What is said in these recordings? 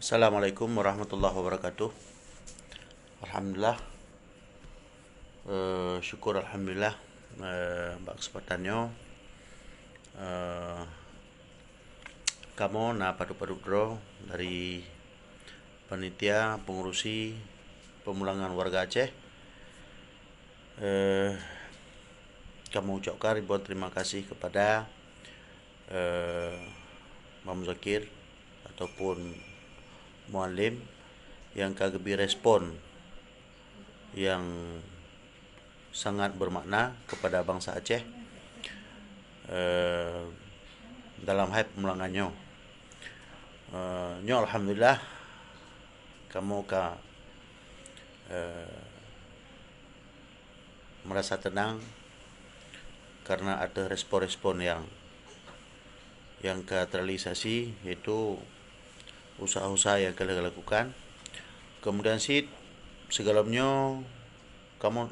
Assalamualaikum warahmatullahi wabarakatuh. Alhamdulillah, syukur alhamdulillah mbak kesempatannya kamu na padu-padu bro dari panitia pengurusi pemulangan warga Aceh. Kamu ucapkan ribuan terima kasih kepada Mam Zakir ataupun Mualim yang kagemi respon yang sangat bermakna kepada bangsa Aceh dalam hal pemulangannya. Nyo alhamdulillah kamu merasa tenang karena ada respon-respon yang terrealisasi, yaitu usaha-usaha yang kalian lakukan. Kemudian segalanya kamu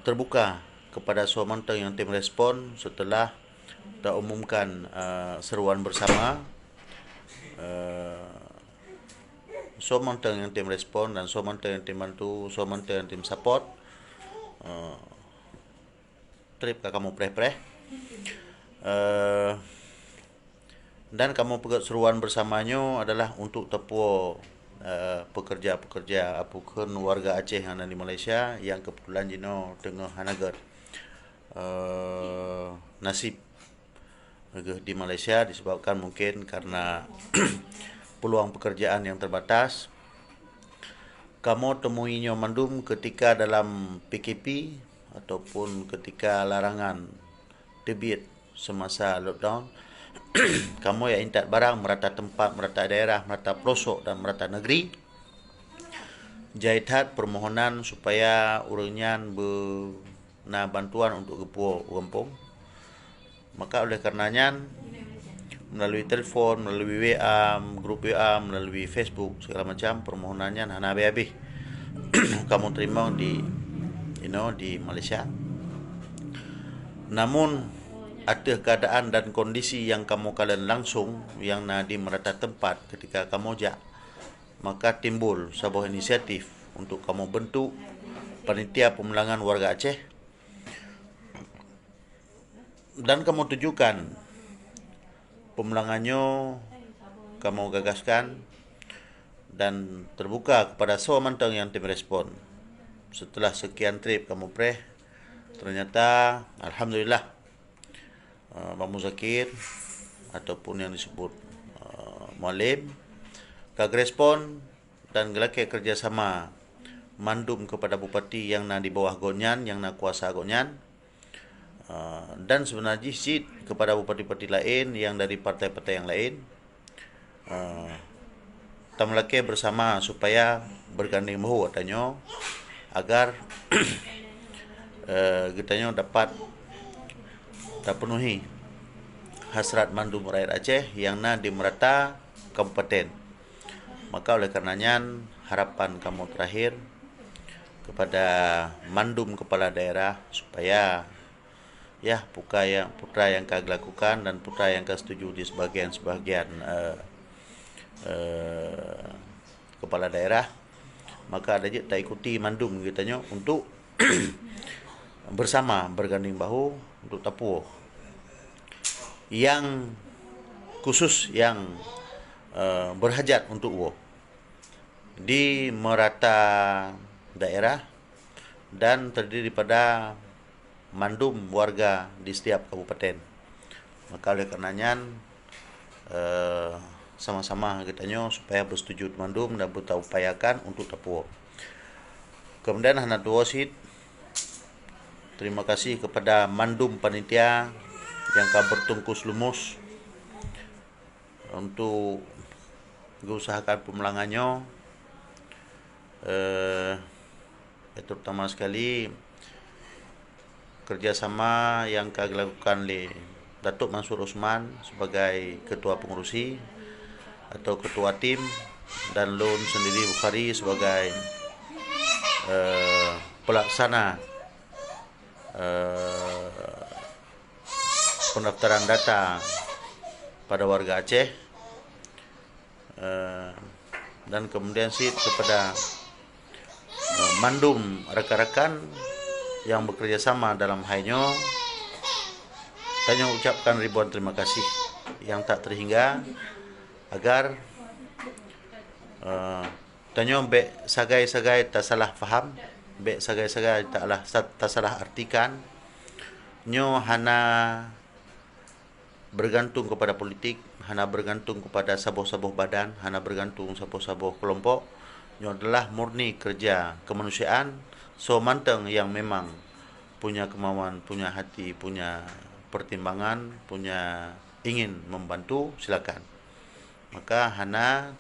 terbuka kepada semua yang tim respon setelah kita umumkan seruan bersama. Semua yang tim respon dan semua yang tim bantu, semua yang tim support trip kamu preh-preh dan kamu pegang seruan bersamanya adalah untuk tepuk pekerja-pekerja apapun warga Aceh yang ada di Malaysia yang kebetulan jino tengah hanagar nasib di Malaysia disebabkan mungkin karena peluang pekerjaan yang terbatas. Kamu temuinya mandum ketika dalam PKP ataupun ketika larangan terbit semasa lockdown. Kamu yang intat barang merata tempat, merata daerah, merata pelosok dan merata negeri. Jaithat permohonan supaya urenyan bena bantuan untuk gepuo kampung. Maka oleh karenanya melalui telefon, melalui WA, grup WA, melalui Facebook segala macam permohonannya hana habis. Kamu terima di Malaysia. Namun ada keadaan dan kondisi yang kamu kalian langsung yang di merata tempat ketika kamu maka timbul sebuah inisiatif untuk kamu bentuk panitia pemulangan warga Aceh dan kamu tujukan pemulangannya, kamu gagaskan dan terbuka kepada semua yang tim respon. Setelah sekian trip kamu ternyata alhamdulillah Mam Zakir ataupun yang disebut Mualim respon dan gelake kerjasama mandum kepada bupati yang di bawah Gonyan, yang kuasa Gonyan, dan sebenarnya kepada bupati-bupati lain yang dari partai-partai yang lain. Tamlake bersama supaya bergandeng bahu katanya agar kita dapat terpenuhi hasrat mandum rakyat Aceh yang di merata kabupaten. Maka oleh karenanya harapan kamu terakhir kepada mandum kepala daerah supaya putra yang kau lakukan dan putra yang kau setuju di sebagian kepala daerah, maka ada je tak ikuti mandum kitanya untuk bersama berganding bahu untuk tapu yang khusus yang berhajat untuk di merata daerah dan terdiri pada mandum warga di setiap kabupaten. Maka oleh karenanya sama-sama kitanya supaya bersetuju mandum dan kita upayakan untuk tapu. Kemudian hana dua terima kasih kepada mandum panitia yang bertungkus lumus untuk mengusahakan pemulangannya. Terutama sekali kerjasama yang dilakukan oleh Datuk Mansur Osman sebagai ketua pengurusi atau ketua tim dan Lun sendiri Bukhari sebagai pelaksana pendaftaran data pada warga Aceh dan kemudian sit kepada mandum rekan-rekan yang bekerja sama dalam hainyo. Tanyo ucapkan ribuan terima kasih yang tak terhingga agar tanyo be sagai-sagai tak salah faham, be sagai-sagai tak salah artikan. Nyo hana bergantung kepada politik, hana bergantung kepada sabuh-sabuh badan, hana bergantung sabuh-sabuh kelompok. Nyo adalah murni kerja kemanusiaan. So manteng yang memang punya kemauan, punya hati, punya pertimbangan, punya ingin membantu, silakan. Maka hana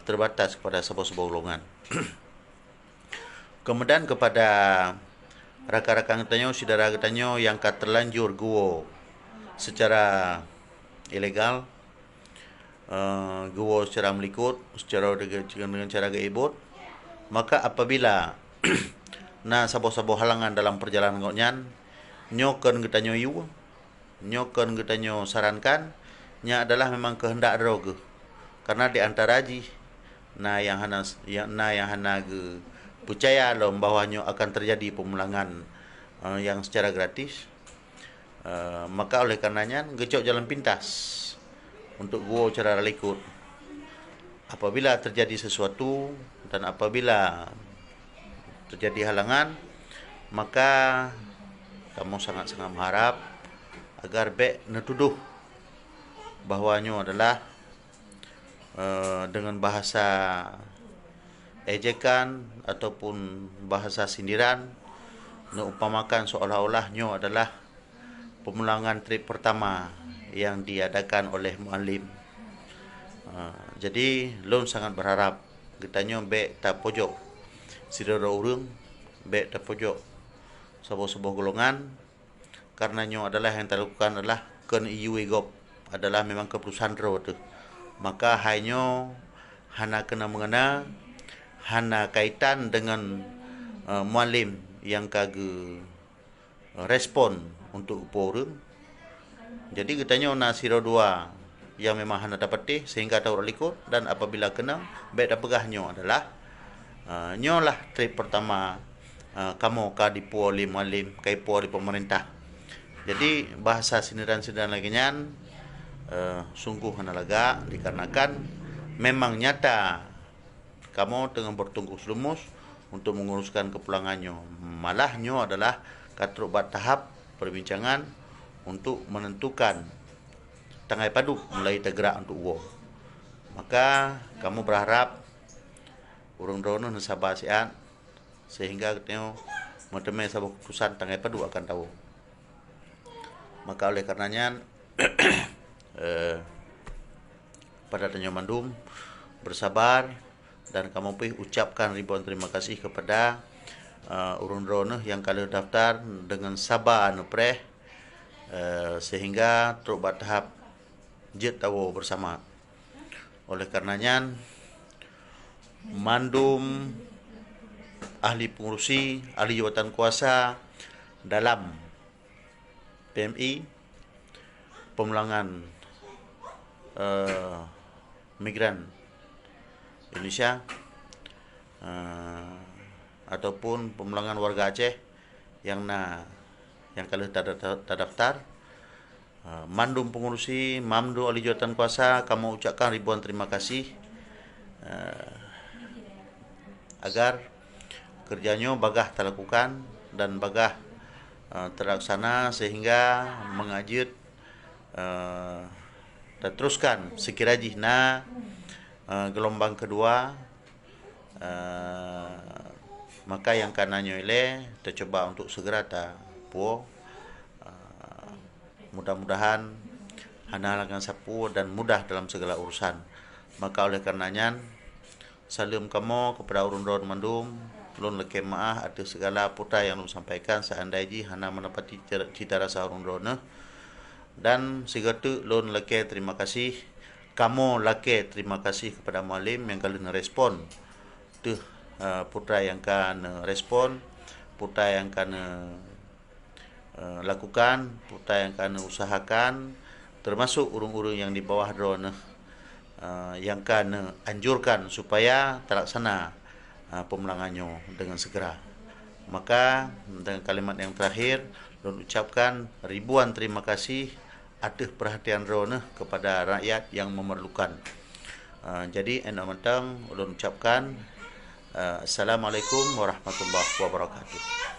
terbatas kepada sabuh-sabuh golongan. Kemudian kepada rakan-rakan tanyo, saudara tanyo yang terlanjur guo secara ilegal, guo secara melikut, secara dengan cara gaibut, maka apabila na sabuh-sabuh halangan dalam perjalanan ngonyan, nyoken getanyo yu, nyoken getanyo sarankan, nya adalah memang kehendak droge. Karena di antara ji na yang hana ge percaya loh bahwanya akan terjadi pemulangan yang secara gratis. Maka oleh karenanya gecok jalan pintas untuk gua cara likut. Apabila terjadi sesuatu dan apabila terjadi halangan, maka kamu sangat-sangat mengharap agar be netuduh bahwanya adalah dengan bahasa ejekan ataupun bahasa sindiran, mengumpamakan seolah-olah nyo adalah pemulangan trip pertama yang diadakan oleh muallim. Jadi lon sangat berharap getanyo be ta pojok sidara urang, be ta pojok sabuh-sabuh golongan, karena nyo adalah yang terlakukan adalah ken iu gop adalah memang keputusan ro tu. Maka hainyo hana kena mengena, hana kaitan dengan muallim yang kage respon untuk upurun. Jadi getanyo na siro dua yang memang hana dapat sehingga tahu likut, dan apabila kena be da pegahnya adalah nyo lah trip pertama kamu ka dipu oleh muallim, kai pu oleh pemerintah. Jadi bahasa sindiran-sindiran lagi nyan sungguh hana laga, dikarenakan memang nyata kamu tengah bertungkus lumus untuk menguruskan kepulangannya. Malahnya adalah katruk bat tahap perbincangan untuk menentukan tanggai padu mulai tergerak untuk uang. Maka kamu berharap urang drono sabar siat sehingga ketemu mentemui sebuah keputusan tanggai padu akan tahu. Maka oleh karenanya pada Tanyo Mandum bersabar, dan kamu pun ucapkan ribuan terima kasih kepada urang drono yang kalau daftar dengan sabar anu preh sehingga terus bertahap jet tahu bersama. Oleh karenanya mandum ahli pengurusi, ahli jawatan kuasa dalam PMI pemulangan migran Indonesia ataupun pemulangan warga Aceh yang kalau terdaftar, mandum pengurusi, mamdu ahli jawatan kuasa, kamu ucapkan ribuan terima kasih agar kerjanya bagah terlakukan dan bagah terlaksana sehingga mengajut dan teruskan sekira jihna gelombang kedua, maka yang kanannya ile tercoba untuk segera puo, mudah-mudahan hanalangan sapu dan mudah dalam segala urusan. Maka oleh karenanya salam kamu kepada urun-urun mandum, lon leke maah atas segala putra yang lon sampaikan seandainya hana menepati cita rasa urun-urun, dan segera lon leke terima kasih. Kamu laki terima kasih kepada muallim yang kalian respon tu putra yang kan respon, putra yang kan lakukan, putra yang kan usahakan, termasuk urung-urung yang di bawah drone yang kan anjurkan supaya terlaksana pemenangannya dengan segera. Maka dengan kalimat yang terakhir, ulun ucapkan ribuan terima kasih atas perhatian Rona kepada rakyat yang memerlukan. Jadi enak mentang ulun ucapkan Assalamualaikum warahmatullahi wabarakatuh.